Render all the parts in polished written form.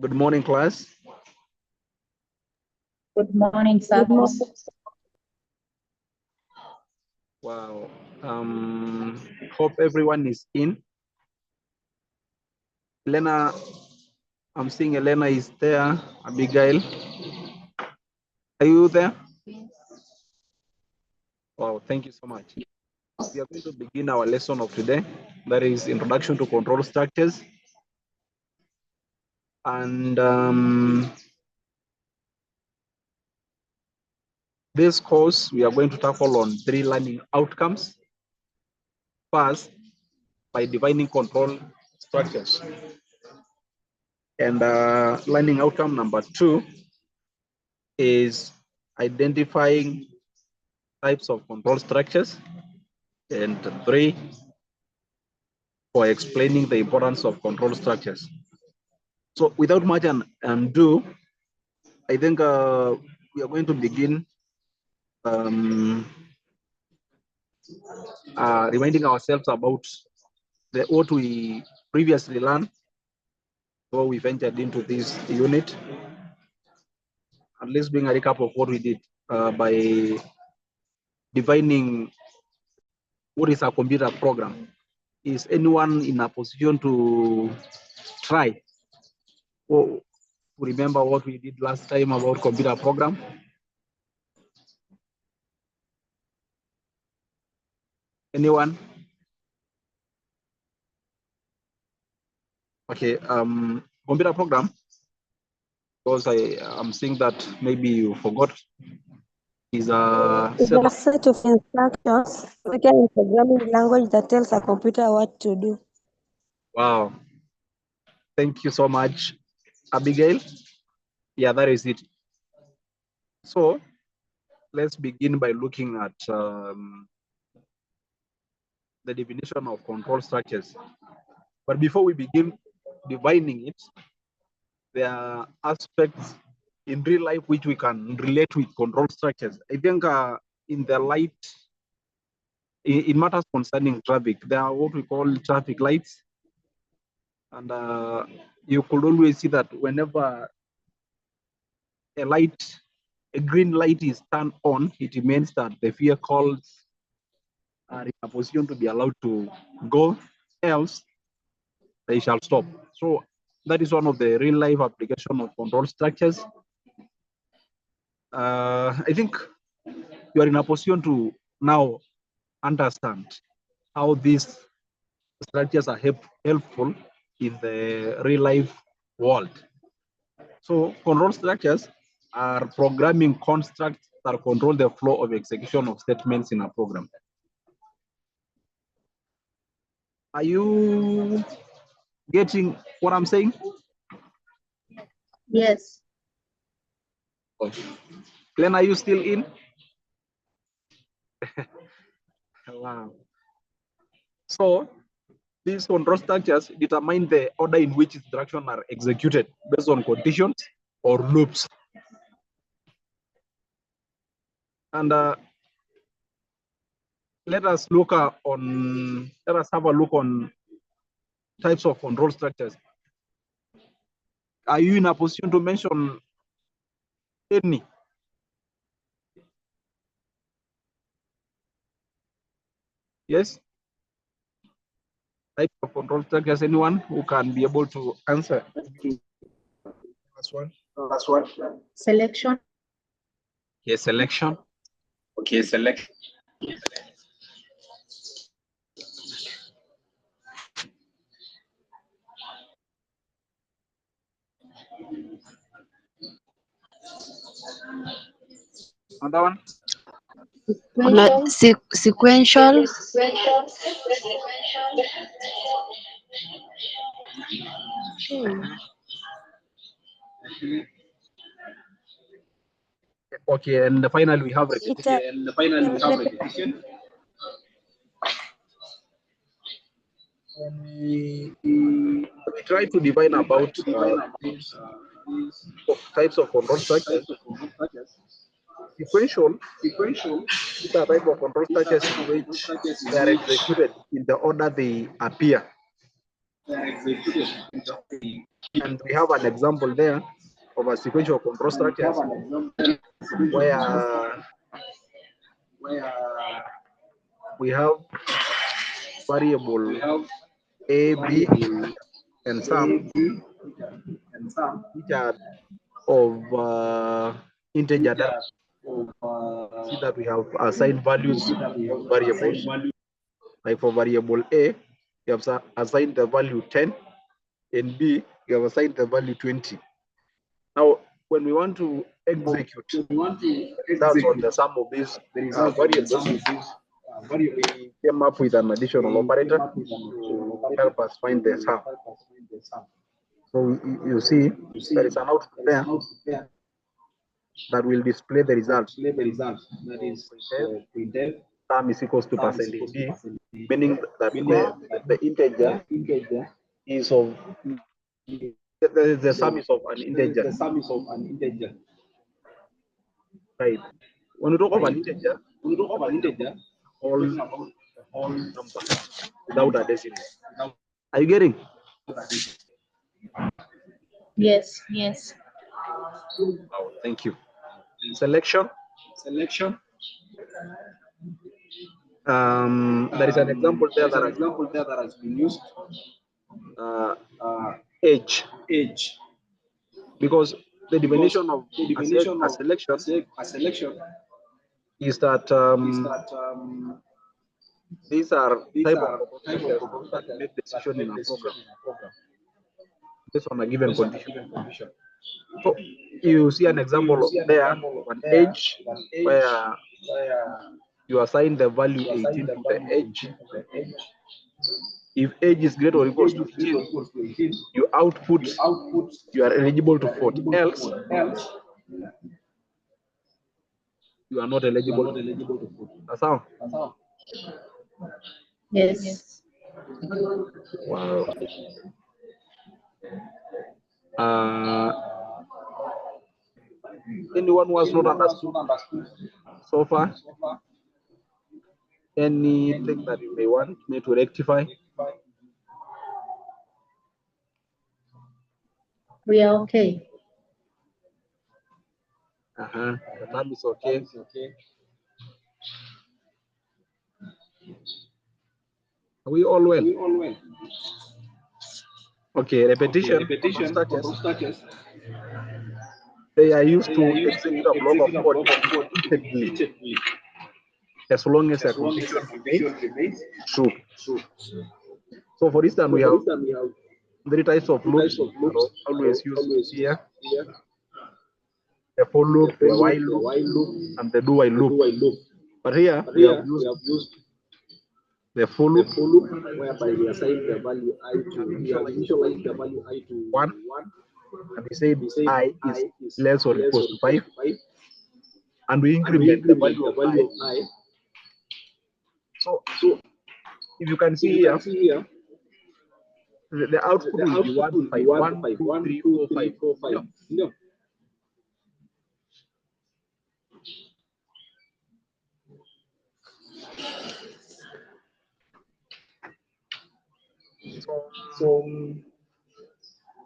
Good morning, class. Good morning, sir. Wow. Hope everyone is in. Elena, I'm seeing Elena is there. Abigail, are you there? Wow, thank you so much. We are going to begin our lesson of today. That is Introduction to Control Structures. And this course, we are going to tackle on 3 learning outcomes. First, by defining control structures. And learning outcome number 2 is identifying types of control structures. And 3, for explaining the importance of control structures. So without much ado, I think we are going to begin reminding ourselves about what we previously learned before we ventured into this unit. At least doing a recap of what we did by defining what is a computer program. Is anyone in a position to try or remember what we did last time about computer program? Anyone? Okay, computer program, because I am seeing that maybe you forgot, is a set of instructions like in programming language that tells a computer what to do. Wow. Thank you so much, Abigail. Yeah, that is it. So let's begin by looking at the definition of control structures. But before we begin defining it, there are aspects in real life which we can relate with control structures. I think in the light, in matters concerning traffic, there are what we call traffic lights. And you could always see that whenever a green light is turned on, it means that the vehicles are in a position to be allowed to go, else they shall stop. So that is one of the real life application of control structures. I think you are in a position to now understand how these structures are helpful in the real life world. So control structures are programming constructs that control the flow of execution of statements in a program. Are you getting what I'm saying? Yes. Glenn, are you still in? Wow. So these control structures determine the order in which instructions are executed based on conditions or loops. And let us have a look on types of control structures. Are you in a position to mention any? Yes? Type of control structures, anyone who can be able to answer? Last one. Selection. Yes, selection. Okay, select. Another one? Sequential. Okay, and finally we have repetition. We try to define about these types of control structures. Sequential is a type of control structures in which they are executed in the order they appear. And we have an example there of a sequential control structure where we have variable A, B, and sum, which are of integer data. See that we have assigned values to variables. Like for variable A, you have assigned the value 10, and B, you have assigned the value 20. Now, when we want to execute that's on the sum of these variables, we came up with an additional operator to help us find the sum. So you see, there is an output there that will display the result. That is sum is equals to percentage D, meaning that the integer is of the sum is of an integer. Right. When we talk of an integer, whole number without a decimal. Are you getting? Yes. Oh, thank you. Selection. There is an example there that has been used. Age. Because the definition of a selection is that these are type of operators that make decision in a program based on a given condition. So you see an example there of an age where you assign the value 18 to the age. If age is greater or equals to 18, you output you are eligible to vote. Else, you are not eligible to vote. That's how. Yes. Wow. Anyone who has not understood so far? Anything that you may want me to rectify? We are okay. The time is okay. Are we all well? Okay, repetition structures. They are used to execute a block of code repeatedly as long as a condition remains true. So for instance, we have three types of loops always used here. The for loop, the while loop, and the do while loop. But here we have used the for loop, whereby we assign the value I to, we have initialized the value I to 1, and we say I is less or equals to 5, and we increment the value of I. So if you can see here, the output will be 1, 5, 1, 2, 3, 4, 5. No. So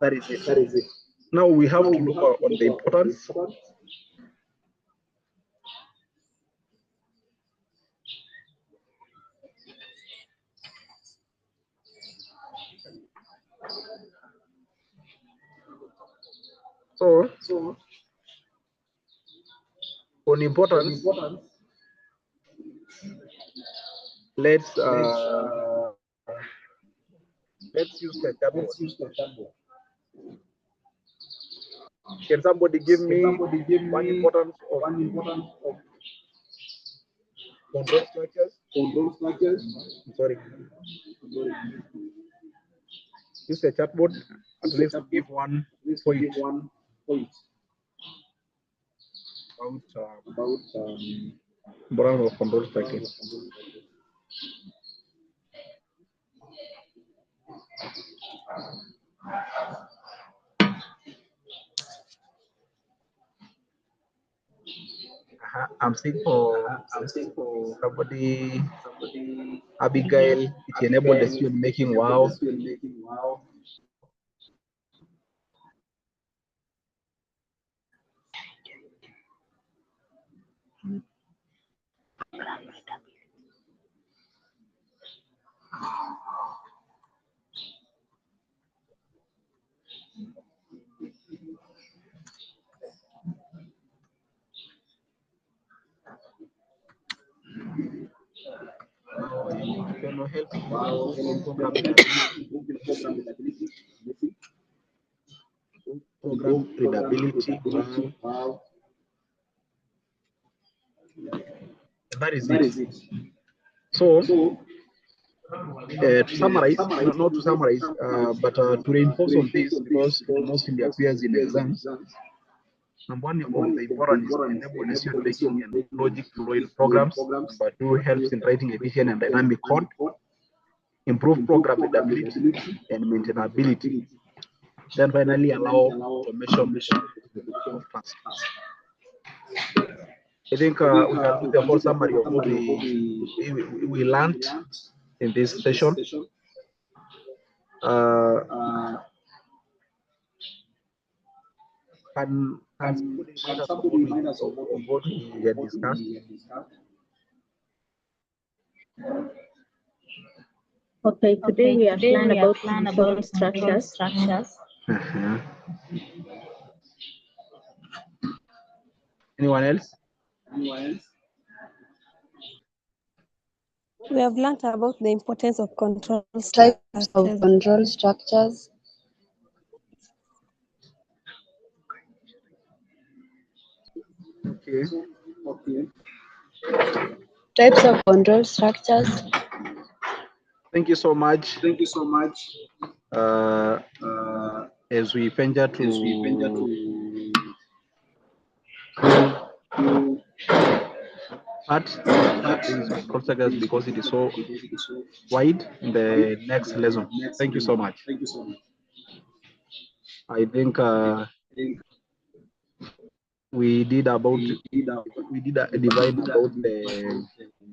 that is it. Now we have to look on the importance. So on importance, let's use the chatbot. Can somebody give me one importance of control structures? Sorry. Use the chatbot. At least give one point about branch of control structures. I'm seeing for somebody, Abigail, it enabled decision making. Wow. Can you help in program readability? Wow. That is it. So, to summarize, not to summarize, but to reinforce on this, because it mostly appears in exams. Number one of the important is to enable decision-making and logic flow in programs. Number two helps in writing efficient and dynamic code, improve program readability and maintainability. Then finally allow automation of tasks. I think we can do the whole summary of what we learned in this session. Can somebody remind us of what we had discussed? Okay, today we have learned about control structures. Anyone else? We have learned about the importance of control Types structures. of control structures. Okay. Types of control structures. Thank you so much. As we venture to part these control structures, because it is so wide in the next lesson. Thank you so much. I think we did divine about the